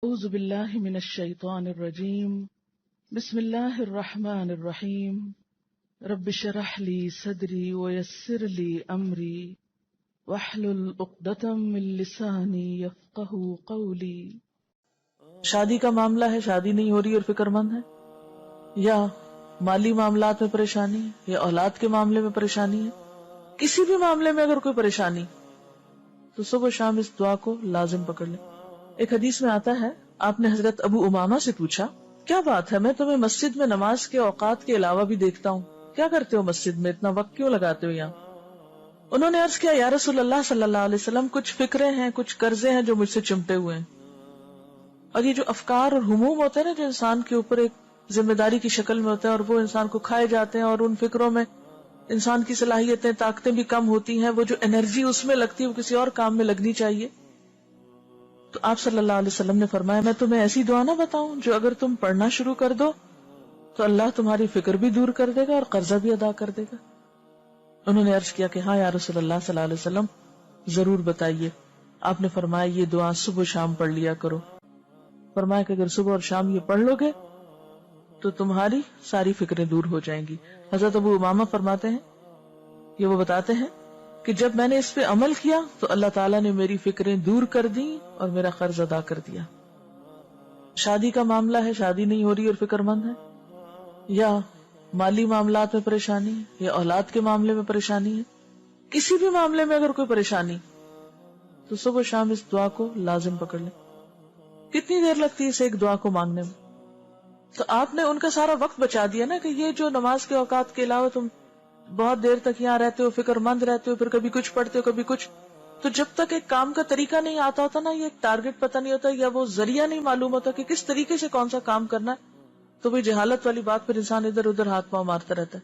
اعوذ باللہ من الشیطان الرجیم بسم اللہ الرحمن الرحیم رب اشرح لی صدری ویسر لی امری واحلل عقدۃ من لسانی یفقہوا قولی۔ شادی کا معاملہ ہے، شادی نہیں ہو رہی اور فکر مند ہے، یا مالی معاملات میں پریشانی ہے، یا اولاد کے معاملے میں پریشانی ہے، کسی بھی معاملے میں اگر کوئی پریشانی تو صبح شام اس دعا کو لازم پکڑ لیں۔ ایک حدیث میں آتا ہے، آپ نے حضرت ابو امامہ سے پوچھا، کیا بات ہے، میں تمہیں مسجد میں نماز کے اوقات کے علاوہ بھی دیکھتا ہوں، کیا کرتے ہو مسجد میں، اتنا وقت کیوں لگاتے ہو یہاں؟ انہوں نے عرض کیا، یا رسول اللہ صلی اللہ علیہ وسلم، کچھ فکریں ہیں، کچھ قرضے ہیں جو مجھ سے چمٹے ہوئے ہیں، اور یہ جو افکار اور ہموم ہوتے ہیں نا، جو انسان کے اوپر ایک ذمہ داری کی شکل میں ہوتے ہیں اور وہ انسان کو کھائے جاتے ہیں، اور ان فکروں میں انسان کی صلاحیتیں، طاقتیں بھی کم ہوتی ہیں، وہ جو انرجی اس میں لگتی ہے وہ کسی اور کام میں لگنی چاہیے۔ تو آپ صلی اللہ علیہ وسلم نے فرمایا، میں تمہیں ایسی دعا نہ بتاؤں جو اگر تم پڑھنا شروع کر دو تو اللہ تمہاری فکر بھی دور کر دے گا اور قرضہ بھی ادا کر دے گا؟ انہوں نے عرض کیا کہ ہاں یا رسول اللہ صلی اللہ علیہ وسلم، ضرور بتائیے۔ آپ نے فرمایا، یہ دعا صبح شام پڑھ لیا کرو۔ فرمایا کہ اگر صبح اور شام یہ پڑھ لو گے تو تمہاری ساری فکریں دور ہو جائیں گی۔ حضرت ابو امامہ فرماتے ہیں، یہ وہ بتاتے ہیں کہ جب میں نے اس پہ عمل کیا تو اللہ تعالیٰ نے میری فکریں دور کر دی اور میرا قرض ادا کر دیا۔ شادی کا معاملہ ہے، شادی نہیں ہو رہی اور فکر مند ہے، یا مالی معاملات میں پریشانی ہے، یا اولاد کے معاملے میں پریشانی ہے، کسی بھی معاملے میں اگر کوئی پریشانی تو صبح شام اس دعا کو لازم پکڑ لیں۔ کتنی دیر لگتی ہے اس ایک دعا کو مانگنے میں؟ تو آپ نے ان کا سارا وقت بچا دیا نا، کہ یہ جو نماز کے اوقات کے علاوہ تم بہت دیر تک یہاں رہتے ہو، فکر مند رہتے ہو، پھر کبھی کچھ پڑھتے ہو کبھی کچھ، تو جب تک ایک کام کا طریقہ نہیں آتا ہوتا نا، یہ ایک ٹارگٹ پتہ نہیں ہوتا، یا وہ ذریعہ نہیں معلوم ہوتا کہ کس طریقے سے کون سا کام کرنا ہے، تو وہ جہالت والی بات پھر انسان ادھر ادھر ہاتھ پاؤں مارتا رہتا ہے۔